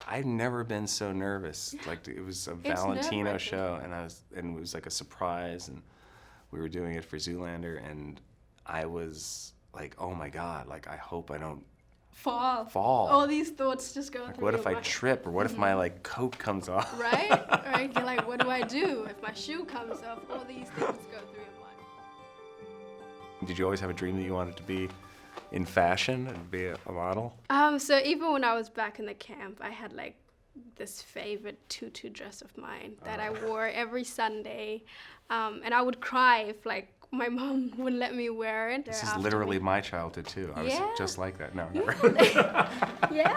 I've never been so nervous. Like it was a Valentino show, and it was like a surprise, and we were doing it for Zoolander, and I was like, oh my God, like I hope I don't fall. All these thoughts just go through What your if I mind. trip, or what if my like coat comes off? Right? Right? You're like, what do I do if my shoe comes off? All these things go through your mind. Did you always have a dream that you wanted to be in fashion and be a model? So even when I was back in the camp, I had like this favorite tutu dress of mine that I wore every Sunday, and I would cry if like my mom wouldn't let me wear it. This is literally my childhood too. I was just like that. No, never. Yeah.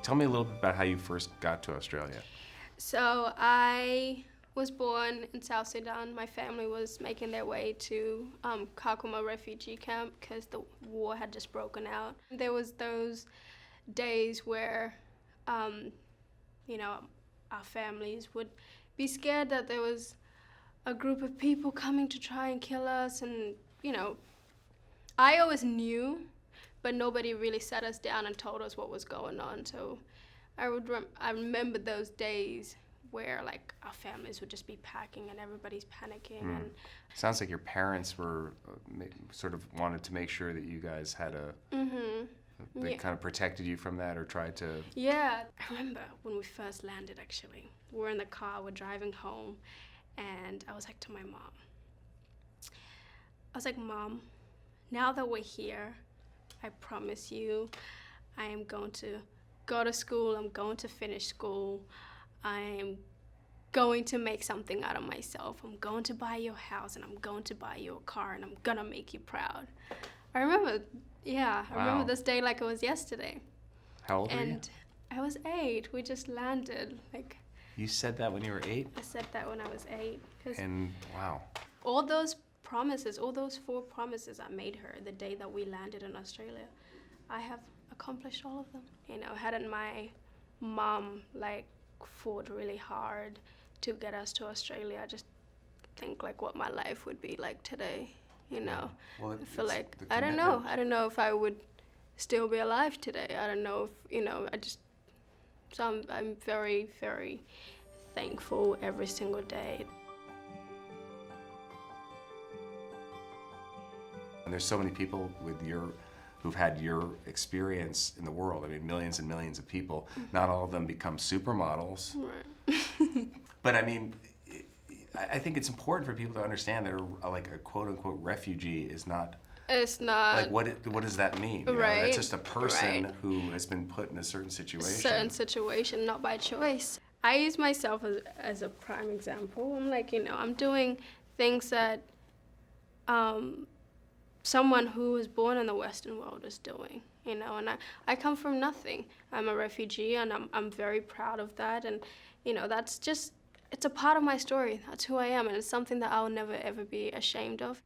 Tell me a little bit about how you first got to Australia. So I was born in South Sudan. My family was making their way to Kakuma refugee camp because the war had just broken out. There was those days where, you know, our families would be scared that there was a group of people coming to try and kill us, and, you know, I always knew, but nobody really sat us down and told us what was going on. So I remember those days where like our families would just be packing and everybody's panicking. And sounds like your parents were sort of wanted to make sure that you guys had they kind of protected you from that, or tried to. Yeah, I remember when we first landed. Actually, we're in the car, we're driving home, and I was like to my mom, Mom, now that we're here, I promise you I am going to go to school, I'm going to finish school, I am going to make something out of myself. I'm going to buy you a house, and I'm going to buy you a car, and I'm gonna make you proud. I remember this day like it was yesterday. How old were you? And I was 8. We just landed. Like. You said that when you were 8? I said that when I was 8. And wow. All those promises, all those 4 promises I made her the day that we landed in Australia, I have accomplished all of them. You know, hadn't my mom like fought really hard to get us to Australia, I just think like what my life would be like today, you know. Well, I feel like I don't know if I would still be alive today. I don't know if, you know, I'm very, very thankful every single day. And there's so many people who've had your experience in the world. I mean, millions and millions of people. Not all of them become supermodels. Right. But I mean, I think it's important for people to understand that a quote-unquote refugee is not. It's not. Like, what does that mean? You know, that's just a person who has been put in a certain situation. Not by choice. I use myself as a prime example. I'm like, you know, I'm doing things that someone who was born in the Western world is doing, you know, and I come from nothing. I'm a refugee, and I'm very proud of that, and, you know, that's just, it's a part of my story. That's who I am, and it's something that I'll never ever be ashamed of.